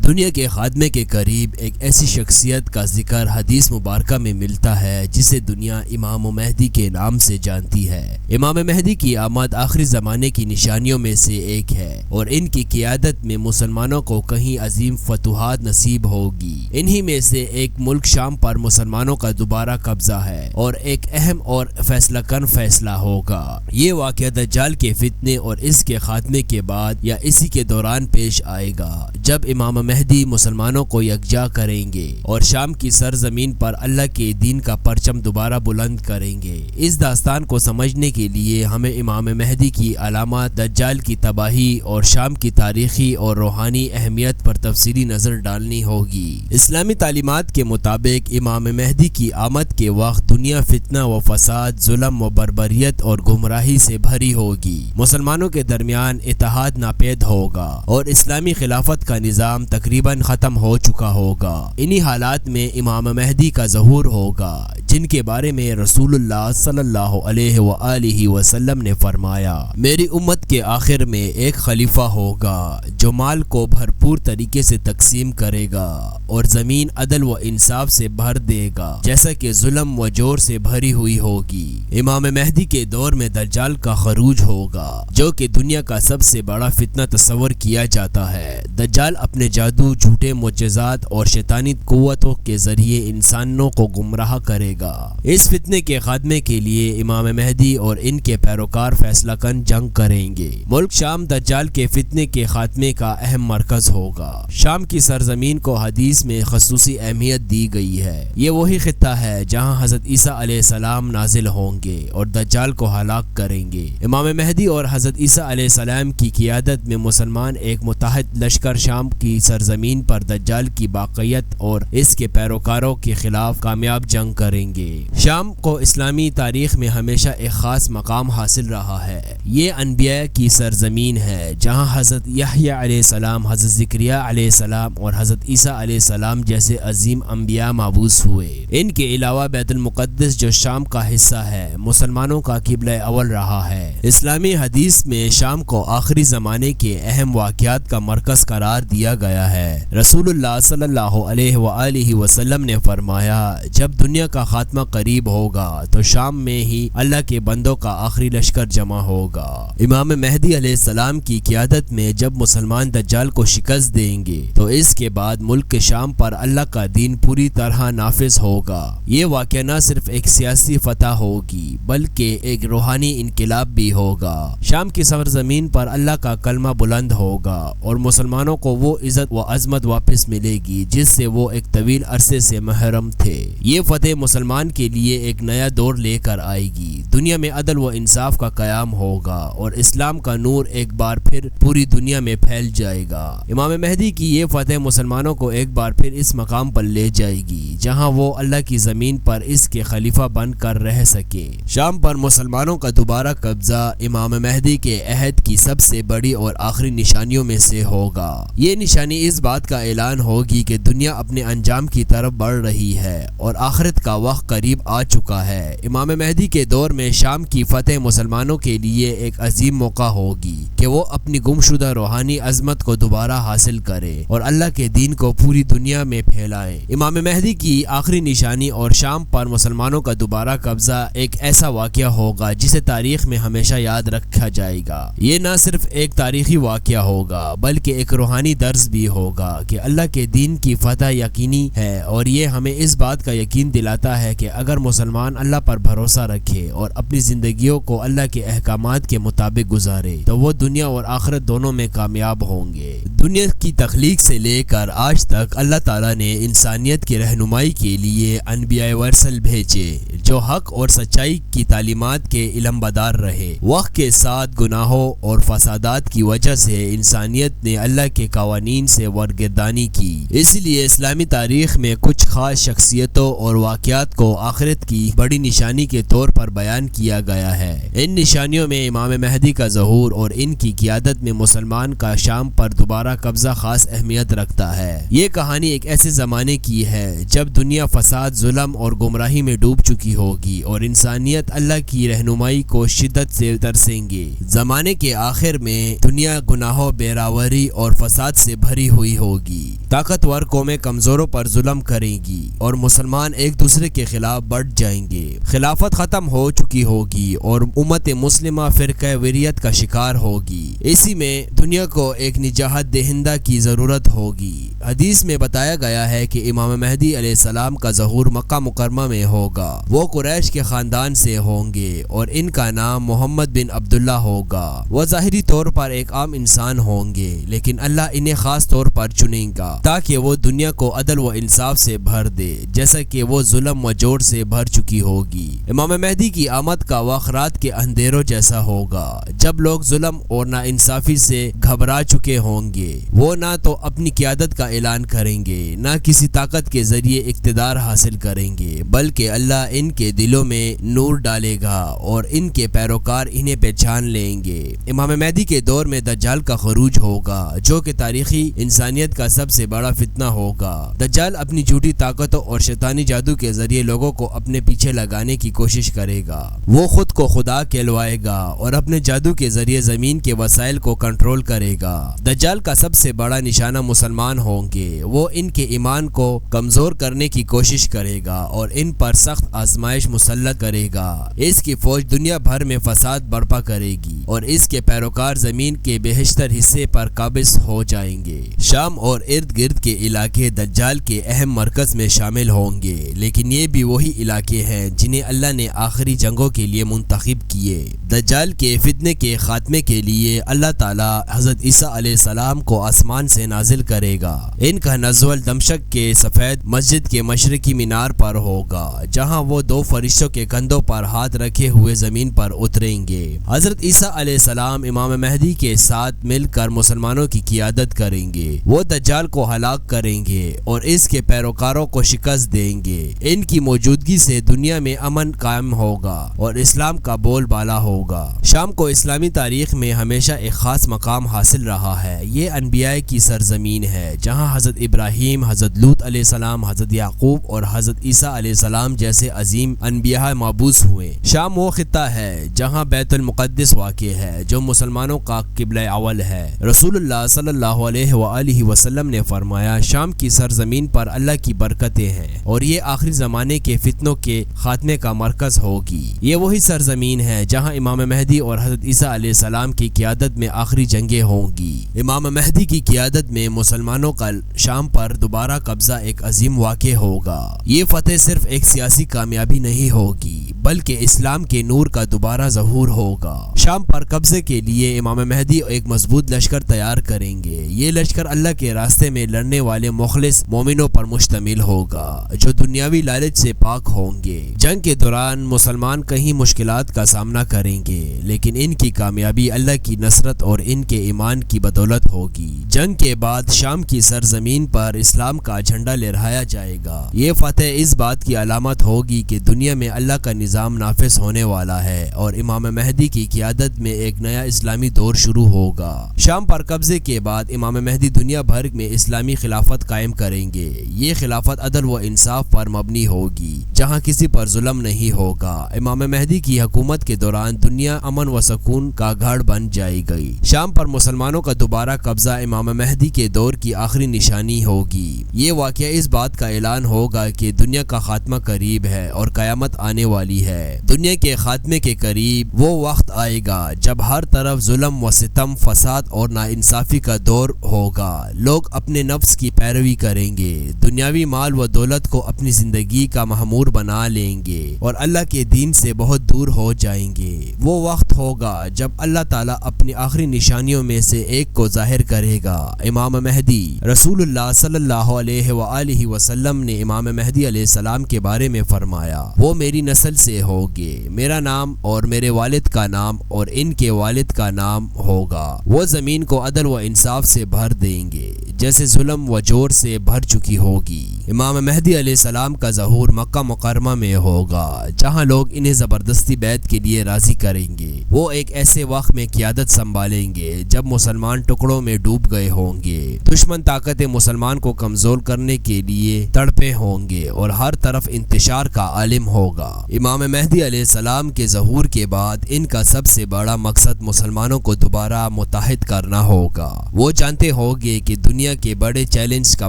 دنیا کے خاتمے کے قریب ایک ایسی شخصیت کا ذکر حدیث مبارکہ میں ملتا ہے جسے دنیا امام مہدی کے نام سے جانتی ہے۔ امام مہدی کی آمد آخری زمانے کی نشانیوں میں سے ایک ہے اور ان کی قیادت میں مسلمانوں کو کہیں عظیم فتوحات نصیب ہوگی۔ انہی میں سے ایک ملک شام پر مسلمانوں کا دوبارہ قبضہ ہے اور ایک اہم اور فیصلہ کن فیصلہ ہوگا۔ یہ واقعہ دجال کے فتنے اور اس کے خاتمے کے بعد یا اسی کے دوران پیش آئے گا، جب امام مہدی مسلمانوں کو یکجا کریں گے اور شام کی سرزمین پر اللہ کے دین کا پرچم دوبارہ بلند کریں گے۔ اس داستان کو سمجھنے کے لیے ہمیں امام مہدی کی علامات، دجال کی تباہی اور شام کی تاریخی اور روحانی اہمیت پر تفصیلی نظر ڈالنی ہوگی۔ اسلامی تعلیمات کے مطابق امام مہدی کی آمد کے وقت دنیا فتنہ و فساد، ظلم و بربریت اور گمراہی سے بھری ہوگی۔ مسلمانوں کے درمیان اتحاد ناپید ہوگا اور اسلامی خلافت کا نظام تقریباً ختم ہو چکا ہوگا۔ انہی حالات میں امام مہدی کا ظہور ہوگا، جن کے بارے میں رسول اللہ صلی اللہ علیہ وآلہ وسلم نے فرمایا، میری امت کے آخر میں ایک خلیفہ ہوگا جو مال کو بھرپور طریقے سے تقسیم کرے گا اور زمین عدل و انصاف سے بھر دے گا، جیسا کہ ظلم و جور سے بھری ہوئی ہوگی۔ امام مہدی کے دور میں دجال کا خروج ہوگا، جو کہ دنیا کا سب سے بڑا فتنہ تصور کیا جاتا ہے۔ دجال اپنے جادو، جھوٹے معجزات اور شیطانی قوتوں کے ذریعے انسانوں کو گمراہ کرے گا۔ اس فتنے کے خاتمے کے لیے امام مہدی اور ان کے پیروکار فیصلہ کن جنگ کریں گے۔ ملک شام دجال کے فتنے کے خاتمے کا اہم مرکز ہوگا۔ شام کی سرزمین کو حدیث میں خصوصی اہمیت دی گئی ہے۔ یہ وہی خطہ ہے جہاں حضرت عیسیٰ علیہ السلام نازل ہوں گے اور دجال کو ہلاک کریں گے۔ امام مہدی اور حضرت عیسیٰ علیہ السلام کی قیادت میں مسلمان ایک متحد لشکر شام کی سرزمین پر دجال کی باقیت اور اس کے پیروکاروں کے خلاف کامیاب جنگ کریں گے۔ شام کو اسلامی تاریخ میں ہمیشہ ایک خاص مقام حاصل رہا ہے۔ یہ انبیاء کی سرزمین ہے جہاں حضرت یحییٰ علیہ السلام، حضرت زکریا علیہ السلام اور حضرت عیسیٰ علیہ السلام جیسے عظیم انبیاء مبعوث ہوئے۔ ان کے علاوہ بیت المقدس جو شام کا حصہ ہے، مسلمانوں کا قبلہ اول رہا ہے۔ اسلامی حدیث میں شام کو آخری زمانے کے اہم واقعات کا مرکز قرار دیا گیا ہے۔ رسول اللہ صلی اللہ علیہ وآلہ وسلم نے فرمایا، جب دنیا کا خاتمہ قریب ہوگا تو شام میں ہی اللہ کے بندوں کا آخری لشکر جمع ہوگا۔ امام مہدی علیہ السلام کی قیادت میں جب مسلمان دجال کو شکست دیں گے تو اس کے بعد ملک شام پر اللہ کا دین پوری طرح نافذ ہوگا۔ یہ واقعہ نہ صرف ایک سیاسی فتح ہوگی بلکہ ایک روحانی انقلاب بھی ہوگا۔ شام کی سرزمین پر اللہ کا کلمہ بلند ہوگا اور مسلمانوں کو وہ عزت و عظمت واپس ملے گی جس سے وہ ایک طویل عرصے سے محروم تھے۔ یہ فتح مسلمان کے لیے ایک نیا دور لے کر آئے گی۔ دنیا میں عدل و انصاف کا قیام ہوگا اور اسلام کا نور ایک بار پھر پوری دنیا میں پھیل جائے گا۔ امام مہدی کی یہ فتح مسلمانوں کو ایک بار پھر اس مقام پر لے جائے گی جہاں وہ اللہ کی زمین پر اس کے خلیفہ بن کر رہ سکے۔ شام پر مسلمانوں کا دوبارہ قبضہ امام مہدی کے عہد کی سب سے بڑی اور آخری نشانیوں میں سے ہوگا۔ یہ نشانی اس بات کا اعلان ہوگی کہ دنیا اپنے انجام کی طرف بڑھ رہی ہے اور آخرت کا وقت قریب آ چکا ہے۔ امام مہدی کے دور میں شام کی فتح مسلمانوں کے لیے ایک عظیم موقع ہوگی کہ وہ اپنی گمشدہ روحانی عظمت کو دوبارہ حاصل کرے اور اللہ کے دین کو پوری دنیا میں پھیلائیں۔ امام مہدی کی آخری نشانی اور شام پر مسلمانوں کا دوبارہ قبضہ ایک ایسا واقعہ ہوگا جسے تاریخ میں ہمیشہ یاد رکھا جائے گا۔ یہ نہ صرف ایک تاریخی واقعہ ہوگا بلکہ ایک روحانی درس بھی ہوگا کہ اللہ کے دین کی فتح یقینی ہے اور یہ ہمیں اس بات کا یقین دلاتا ہے کہ اگر مسلمان اللہ پر بھروسہ رکھے اور اپنی زندگیوں کو اللہ کے احکامات کے مطابق گزارے تو وہ دنیا اور آخرت دونوں میں کامیاب ہوں گے۔ دنیا کی تخلیق سے لے کر آج تک اللہ تعالیٰ نے انسانیت کی رہنمائی کے لیے انبیاء ورسل بھیجے جو حق اور سچائی کی تعلیمات کے علمبردار رہے۔ وقت کے ساتھ گناہوں اور فسادات کی وجہ سے انسانیت نے اللہ کے قوانین سے ورگردانی کی، اس لیے اسلامی تاریخ میں کچھ خاص شخصیتوں اور واقعات کو آخرت کی بڑی نشانی کے طور پر بیان کیا گیا ہے۔ ان نشانیوں میں امام مہدی کا ظہور اور ان کی قیادت میں مسلمان کا شام پر دوبارہ قبضہ خاص اہمیت رکھتا ہے۔ یہ کہانی ایک ایسے زمانے کی ہے جب دنیا فساد، ظلم اور گمراہی میں ڈوب چکی ہوگی اور انسانیت اللہ کی رہنمائی کو شدت سے ترسیں گے۔ زمانے کے آخر میں دنیا گناہوں، بیراوری اور فساد سے بھری ہوئی ہوگی۔ طاقتور قومیں کمزوروں پر ظلم کریں گی اور مسلمان ایک دوسرے کے خلاف بڑھ جائیں گے۔ خلافت ختم ہو چکی ہوگی اور امت مسلمہ فرقہ وریت کا شکار ہوگی۔ اسی میں دنیا کو ایک نجات دہندہ کی ضرورت ہوگی۔ حدیث میں بتایا گیا ہے کہ امام مہدی علیہ السلام کا ظہور مکہ مکرمہ میں ہوگا۔ وہ قریش کے خاندان سے ہوں گے اور ان کا نام محمد بن عبداللہ ہوگا۔ وہ ظاہری طور پر ایک عام انسان ہوں گے، لیکن اللہ انہیں خاص طور پر چنیں گا تاکہ وہ دنیا کو عدل و انصاف سے بھر دے، جیسا کہ وہ ظلم و جور سے بھر چکی ہوگی۔ امام مہدی کی آمد کا وقت رات کے اندھیروں جیسا ہوگا، جب لوگ ظلم اور ناانصافی سے گھبرا چکے ہوں گے۔ وہ نہ تو اپنی قیادت کا اعلان کریں گے، نہ کسی طاقت کے ذریعے اقتدار حاصل کریں گے، بلکہ اللہ ان کے دلوں میں نور ڈالے گا اور ان کے پیروکار انہیں پہچان لیں گے۔ امام مہدی کے دور میں دجال کا خروج ہوگا، جو کہ تاریخی انسانیت کا سب سے بڑا فتنہ ہوگا۔ دجال اپنی جھوٹی طاقتوں اور شیطانی جادو کے ذریعے لوگوں کو اپنے پیچھے لگانے کی کوشش کرے گا۔ وہ خود کو خدا کہلوائے گا اور اپنے جادو کے ذریعے زمین کے وسائل کو کنٹرول کرے گا۔ دجال کا سب سے بڑا نشانہ مسلمان ہوں گے۔ وہ ان کے ایمان کو کمزور کرنے کی کوشش کرے گا اور ان پر سخت آزمائش مسلط کرے گا۔ اس کی فوج دنیا بھر میں فساد برپا کرے گی اور اس کے پیروکار زمین کے بیشتر حصے پر قابض ہو جائیں گے۔ شام اور ارد گرد کے علاقے دجال کے اہم مرکز میں شامل ہوں گے، لیکن یہ بھی وہی علاقے ہیں جنہیں اللہ نے آخری جنگوں کے لیے منتخب کیے۔ دجال کے فتنے کے خاتمے کے لیے اللہ تعالی حضرت عیسیٰ علیہ السلام کو آسمان سے نازل کرے گا۔ ان کا نزول دمشق کے سفید مسجد کے مشرقی مینار پر ہوگا، جہاں وہ دو فرشتوں کے کندھوں پر ہاتھ رکھے ہوئے زمین پر اتریں گے۔ حضرت عیسیٰ علیہ السلام امام مہدی کے ساتھ مل کر مسلمانوں کی قیادت کریں گے۔ وہ دجال کو ہلاک کریں گے اور اس کے پیروکاروں کو شکست دیں گے۔ ان کی موجودگی سے دنیا میں امن قائم ہوگا اور اسلام کا بول بالا ہوگا۔ شام کو اسلامی تاریخ میں ہمیشہ ایک خاص مقام حاصل رہا ہے۔ یہ انبیاء کی سرزمین ہے، جہاں حضرت ابراہیم، حضرت لوط علیہ السلام، حضرت یعقوب اور حضرت عیسیٰ علیہ السلام جیسے عظیم انبیاء مبعوث ہوئے۔ شام وہ خطہ ہے جہاں بیت المقدس واقع ہے، جو مسلمانوں کا قبلہ اول ہے۔ رسول اللہ صلی اللہ علیہ وآلہ وسلم نے فرمایا، شام کی سرزمین پر اللہ کی برکتیں ہیں اور یہ آخری زمانے کے فتنوں کے خاتمے کا مرکز ہوگی۔ یہ وہی سرزمین ہے جہاں امام مہدی اور حضرت عیسیٰ علیہ السلام کی قیادت میں آخری جنگیں ہوں گی۔ امام مہدی کی قیادت میں مسلمانوں کا شام پر دوبارہ قبضہ ایک عظیم واقع ہوگا۔ یہ فتح صرف ایک سیاسی کامیابی نہیں ہوگی، بلکہ اسلام کے نور کا دوبارہ ظہور ہوگا۔ شام پر قبضے کے لیے امام مہدی ایک مضبوط لشکر تیار کریں گے۔ یہ لشکر اللہ کے راستے میں لڑنے والے مخلص مومنوں پر مشتمل ہوگا، جو دنیاوی لالچ سے پاک ہوں گے۔ جنگ کے دوران مسلمان کئی مشکلات کا سامنا کریں گے، لیکن ان کی کامیابی اللہ کی نصرت اور ان کے ایمان کی بدولت ہوگی۔ جنگ کے بعد شام کی سرزمین پر اسلام کا جھنڈا لہرایا جائے گا۔ یہ فتح اس بات کی علامت ہوگی کہ دنیا میں اللہ کا نظام نافذ ہونے والا ہے اور امام مہدی کی قیادت میں ایک نیا اسلامی دور شروع ہوگا۔ شام پر قبضے کے بعد امام مہدی دنیا بھر میں اسلامی خلافت قائم کریں گے۔ یہ خلافت عدل و انصاف پر مبنی ہوگی، جہاں کسی پر ظلم نہیں ہوگا۔ امام مہدی کی حکومت کے دوران دنیا امن و سکون کا گھر بن جائے گی۔ شام پر مسلمانوں کا دوبارہ قبضہ امام مہدی کے دور کی آخری نشانی ہوگی۔ یہ واقعہ اس بات کا اعلان ہوگا کہ دنیا کا خاتمہ قریب ہے اور قیامت آنے والی ہے۔ دنیا کے خاتمے کے قریب وہ وقت آئے گا جب ہر طرف ظلم و ستم، فساد اور ناانصافی کا دور ہوگا۔ لوگ اپنے نفس کی پیروی کریں گے، دنیاوی مال و دولت کو اپنی زندگی کا معمور بنا لیں گے اور اللہ کے دین سے بہت دور ہو جائیں گے۔ وہ وقت ہوگا جب اللہ تعالیٰ اپنی آخری نشانیوں میں سے ایک کو ظاہر کرے گا، امام مہدی۔ رسول اللہ صلی اللہ علیہ وآلہ وسلم نے امام مہدی علیہ السلام کے بارے میں فرمایا، وہ میری نسل سے ہوگے، میرا نام اور میرے والد کا نام اور ان کے والد کا نام ہوگا۔ وہ زمین کو عدل و انصاف سے بھر دیں گے۔ جیسے ظلم و جور سے بھر چکی ہوگی۔ امام مہدی علیہ السلام کا ظہور مکہ مکرمہ میں ہوگا، جہاں لوگ انہیں زبردستی بیعت کے لیے راضی کریں گے۔ وہ ایک ایسے وقت میں قیادت سنبھالیں گے جب مسلمان ٹکڑوں میں ڈوب گئے ہوں گے، دشمن طاقت مسلمان کو کمزور کرنے کے لیے تڑپے ہوں گے اور ہر طرف انتشار کا عالم ہوگا۔ امام مہدی علیہ السلام کے ظہور کے بعد ان کا سب سے بڑا مقصد مسلمانوں کو دوبارہ متحد کرنا ہوگا۔ وہ جانتے ہوں گے کہ دنیا کے بڑے چیلنج کا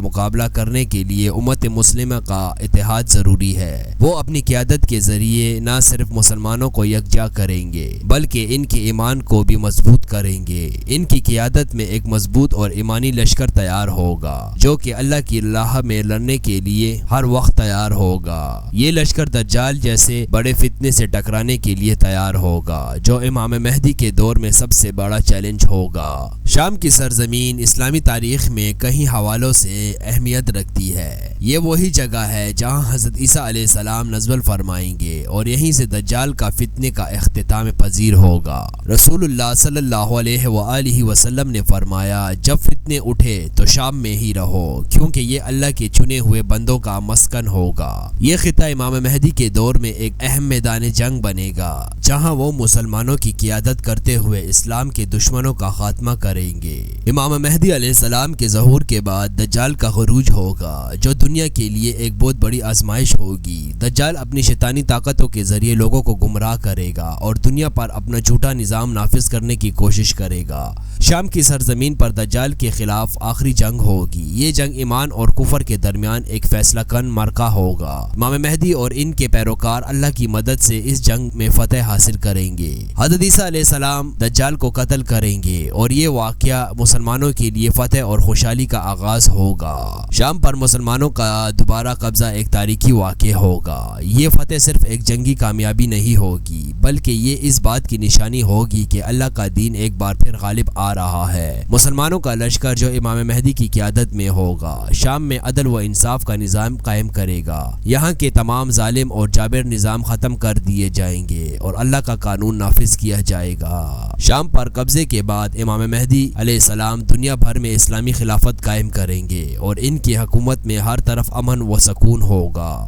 مقابلہ کرنے کے لیے امت مسلمہ کا اتحاد ضروری ہے۔ وہ اپنی قیادت کے ذریعے نہ صرف مسلمانوں کو یکجا کریں گے بلکہ ان کے ایمان کو بھی مضبوط کریں گے۔ ان کی قیادت میں ایک مضبوط اور ایمانی لشکر تیار ہوگا جو کہ اللہ کی راہ میں لڑنے کے لیے ہر وقت تیار ہوگا۔ یہ لشکر دجال جیسے بڑے فتنے سے ٹکرانے کے لیے تیار ہوگا جو امام مہدی کے دور میں سب سے بڑا چیلنج ہوگا۔ شام کی سرزمین اسلامی تاریخ میں کئی حوالوں سے اہمیت رکھتی ہے۔ یہ وہی جگہ ہے جہاں حضرت عیسیٰ علیہ السلام نزول فرمائیں گے اور یہیں سے دجال کا فتنے کا اختتام پذیر ہوگا۔ رسول اللہ صلی اللہ علیہ وآلہ وسلم نے فرمایا، جب فتنے اٹھے تو شام میں ہی رہو کیونکہ یہ اللہ کے چنے ہوئے بندوں کا مسکن ہوگا۔ یہ خطہ امام مہدی کے دور میں ایک اہم میدان جنگ بنے گا جہاں وہ مسلمانوں کی قیادت کرتے ہوئے اسلام کے دشمنوں کا خاتمہ کریں گے۔ امام مہدی علیہ السلام کے ظہور کے بعد دجال کا خروج ہوگا جو دنیا کے لیے ایک بہت بڑی آزمائش ہوگی۔ دجال اپنی شیطانی طاقتوں کے ذریعے لوگوں کو گمراہ کرے گا اور دنیا پر اپنا جھوٹا نظام نافذ کرنے کی کوشش کرے گا۔ شام کی سرزمین پر دجال کے خلاف آخری جنگ ہوگی۔ یہ جنگ ایمان اور کفر کے درمیان ایک فیصلہ کن معرکہ ہوگا۔ امام مہدی اور ان کے پیروکار اللہ کی مدد سے اس جنگ میں فتح حاصل کریں گے۔ حضرت عیسیٰ علیہ السلام دجال کو قتل کریں گے اور یہ واقعہ مسلمانوں کے لیے فتح اور خوشحالی کا آغاز ہوگا۔ شام پر مسلمانوں کا دوبارہ قبضہ ایک تاریخی واقعہ ہوگا۔ یہ فتح صرف ایک جنگی کامیابی نہیں ہوگی بلکہ یہ اس بات کی نشانی ہوگی کہ اللہ کا دین ایک بار پھر غالب آ رہا ہے۔ مسلمانوں کا لشکر جو امام مہدی کی قیادت میں ہوگا شام میں عدل و انصاف کا نظام قائم کرے گا۔ یہاں کے تمام ظالم اور جابر نظام ختم کر دیے جائیں گے اور اللہ کا قانون نافذ کیا جائے گا۔ شام پر قبضے کے بعد امام مہدی علیہ السلام دنیا بھر میں اسلامی خلافت قائم کریں گے اور ان کی حکومت میں ہر طرف امن و سکون ہوگا۔